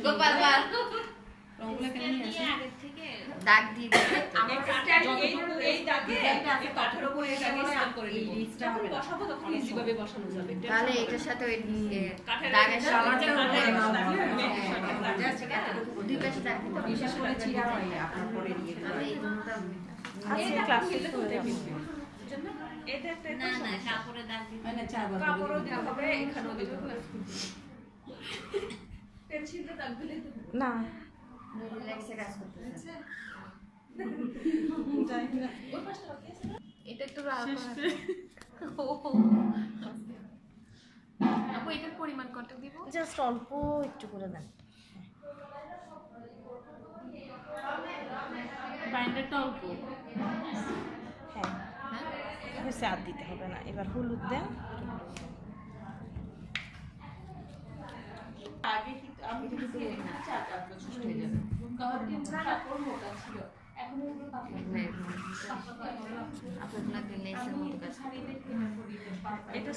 গোপালবার রংগুলো কেন নিয়ে আসে আগে থেকে দাগ দিয়ে দিবে আমার এই দাগে এই কাঠের উপরে এটা দিয়ে স্নান করে নিব যখন বসাবো তখন ইজি ভাবে বসানো যাবে তাহলে এটার সাথে ওই কাঠের দাগের সাথে দুই পাশে দাগ দিতে হবে। বিশেষ করে চিরা হয় আপনার পরে দিয়ে তাহলে এই দুটোটা আজকে ক্লাসে তো এটা একটা না না কাপড়ে দাগ দিতে মানে চা বানাবো কাপড়ও দিতে হবে এখানেও দিতে হবে পেন্সিলে দাগ দিলে না রিল্যাক্সে কাজ করতেছে ওই পাশটা বাকি আছে না এটা একটু রাগ আপু এটার পরিমাণ কত দিব? জাস্ট অল্প একটু করে দেন। বাইন্ডারটা অল্প। হ্যাঁ হয়েছে, আর দিতে হবে না। এবার হলুদ দেন। আগে কিন্তু আমি কিন্তু চাটা প্রচুর হয়ে যাবে কারণ কিন্তু কাপড় মোটা ছিল এখন ওগুলো পাতলা আপনার দিলে এসে মতো কাজ এটা